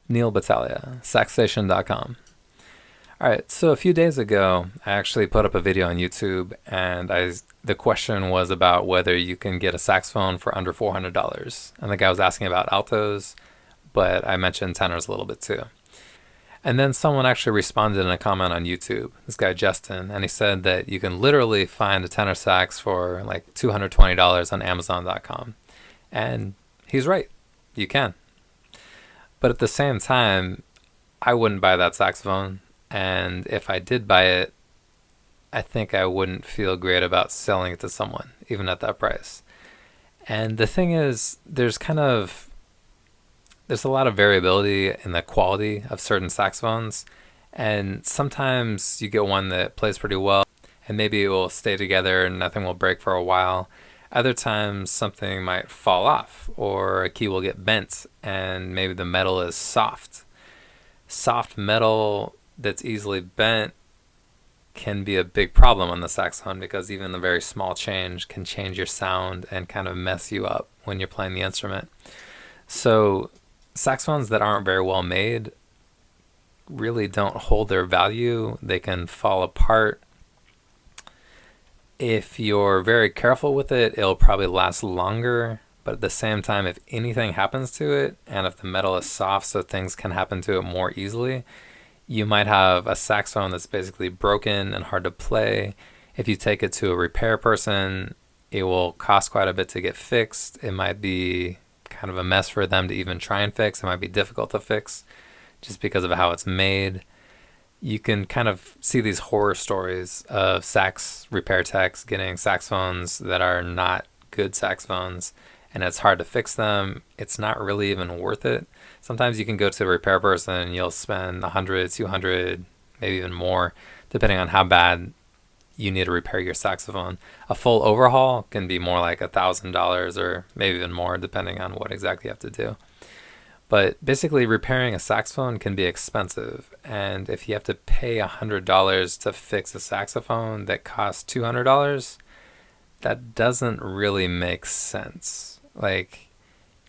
Neal Battaglia, Saxstation.com. Alright, so a few days ago, I actually put up a video on YouTube, and the question was about whether you can get a saxophone for under $400. And the guy was asking about altos, but I mentioned tenors a little bit too. And then someone actually responded in a comment on YouTube, this guy Justin, and he said that you can literally find a tenor sax for like $220 on Amazon.com. And he's right, you can. But at the same time, I wouldn't buy that saxophone. And if I did buy it, I think I wouldn't feel great about selling it to someone, even at that price. And the thing is, there's a lot of variability in the quality of certain saxophones. And sometimes you get one that plays pretty well, and maybe it will stay together and nothing will break for a while. Other times something might fall off, or a key will get bent, and maybe the metal is soft. Soft metal that's easily bent can be a big problem on the saxophone, because even a very small change can change your sound and kind of mess you up when you're playing the instrument. So saxophones that aren't very well made really don't hold their value. They can fall apart. If you're very careful with it, it'll probably last longer. But at the same time, if anything happens to it, and if the metal is soft so things can happen to it more easily, you might have a saxophone that's basically broken and hard to play. If you take it to a repair person, it will cost quite a bit to get fixed. It might be kind of a mess for them to even try and fix. It might be difficult to fix just because of how it's made. You can kind of see these horror stories of sax repair techs getting saxophones that are not good saxophones, and it's hard to fix them. It's not really even worth it. Sometimes you can go to a repair person and you'll spend 100, 200, maybe even more, depending on how bad you need to repair your saxophone. A full overhaul can be more like $1,000 or maybe even more, depending on what exactly you have to do. But basically, repairing a saxophone can be expensive. And if you have to pay $100 to fix a saxophone that costs $200, that doesn't really make sense. Like,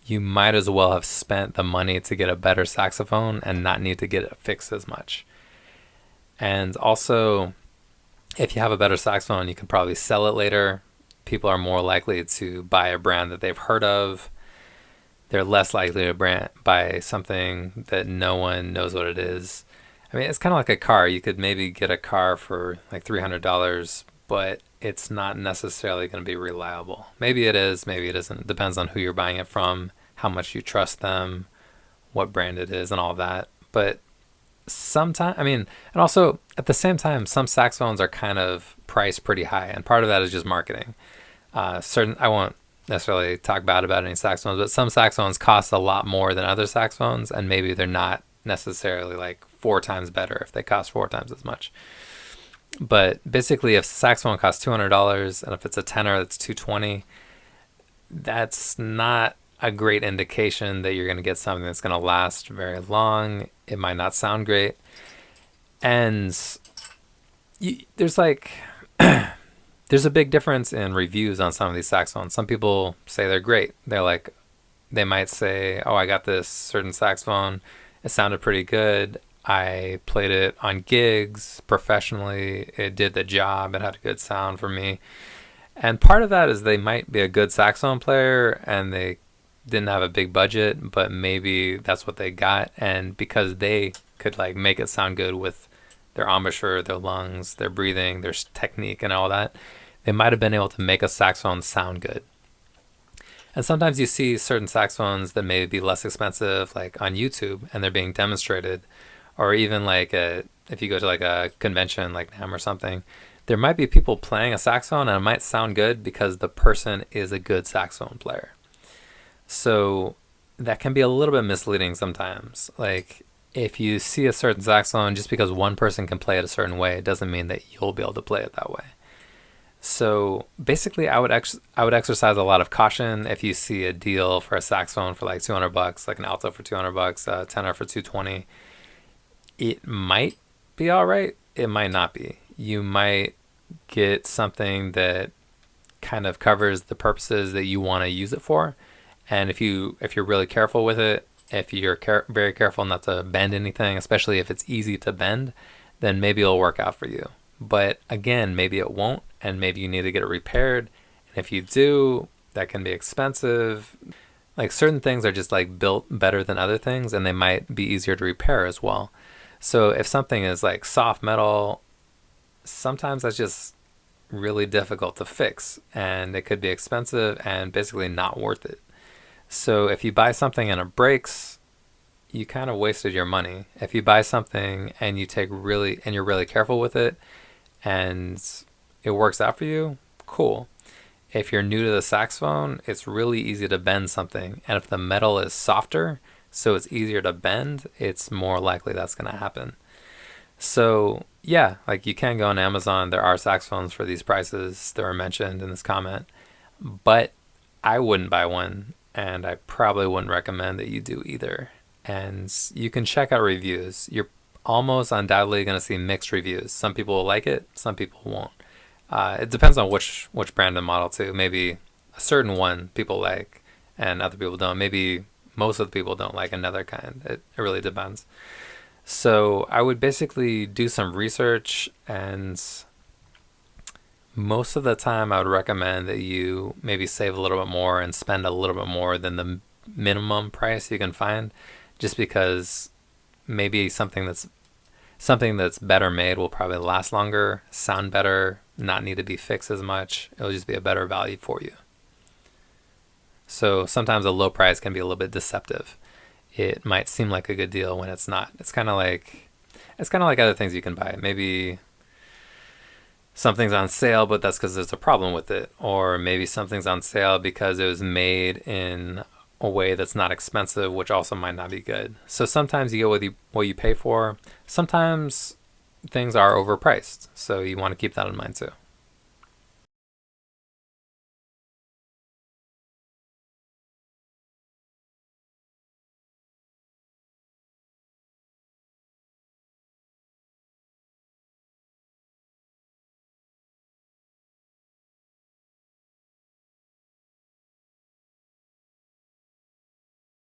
you might as well have spent the money to get a better saxophone and not need to get it fixed as much. And also, if you have a better saxophone, you can probably sell it later. People are more likely to buy a brand that they've heard of. They're less likely to buy something that no one knows what it is. I mean, it's kind of like a car. You could maybe get a car for like $300, but it's not necessarily going to be reliable. Maybe it is, maybe it isn't. It depends on who you're buying it from, how much you trust them, what brand it is, and all that. But sometimes, I mean, and also at the same time, some saxophones are kind of priced pretty high, and part of that is just marketing. I won't necessarily talk bad about any saxophones, but some saxophones cost a lot more than other saxophones, and maybe they're not necessarily like 4 times better if they cost 4 times as much. But basically, if saxophone costs $200 and if it's a tenor that's $220, that's not a great indication that you're going to get something that's going to last very long. It might not sound great. And there's like there's a big difference in reviews on some of these saxophones. Some people say they're great. They might say, "Oh, I got this certain saxophone. It sounded pretty good. I played it on gigs professionally. It did the job. It had a good sound for me." And part of that is they might be a good saxophone player and they didn't have a big budget, but maybe that's what they got. And because they could like make it sound good with their embouchure, their lungs, their breathing, their technique, and all that, they might have been able to make a saxophone sound good. And sometimes you see certain saxophones that may be less expensive, like on YouTube, and they're being demonstrated, or even like if you go to like a convention like NAMM or something, there might be people playing a saxophone and it might sound good because the person is a good saxophone player. So that can be a little bit misleading sometimes. Like, if you see a certain saxophone, just because one person can play it a certain way, it doesn't mean that you'll be able to play it that way. So basically, I would exercise a lot of caution if you see a deal for a saxophone for like $200, like an alto for $200, a tenor for $220. It might be all right. It might not be. You might get something that kind of covers the purposes that you want to use it for. And if you're really careful with it, If you're very careful not to bend anything, especially if it's easy to bend, then maybe it'll work out for you. But again, maybe it won't, and maybe you need to get it repaired. And if you do, that can be expensive. Like certain things are just like built better than other things, and they might be easier to repair as well. So if something is like soft metal, sometimes that's just really difficult to fix, and it could be expensive and basically not worth it. So if you buy something and it breaks, you kind of wasted your money. If you buy something and you're really careful with it and it works out for you, cool. If you're new to the saxophone, it's really easy to bend something. And if the metal is softer, so it's easier to bend, it's more likely that's going to happen. So, yeah, like you can go on Amazon. There are saxophones for these prices that were mentioned in this comment. But I wouldn't buy one, and I probably wouldn't recommend that you do either. And you can check out reviews. You're almost undoubtedly going to see mixed reviews. Some people will like it, some people won't. It depends on which brand and model too. Maybe a certain one people like and other people don't. Maybe most of the people don't like another kind. It really depends. So I would basically do some research, and most of the time I would recommend that you maybe save a little bit more and spend a little bit more than the minimum price you can find, just because maybe something that's better made will probably last longer, sound better, not need to be fixed as much. It'll just be a better value for you. So sometimes a low price can be a little bit deceptive. It might seem like a good deal when it's not. It's kind of like other things you can buy. Maybe something's on sale, but that's because there's a problem with it. Or maybe something's on sale because it was made in a way that's not expensive, which also might not be good. So sometimes you get what you pay for. Sometimes things are overpriced. So you want to keep that in mind too.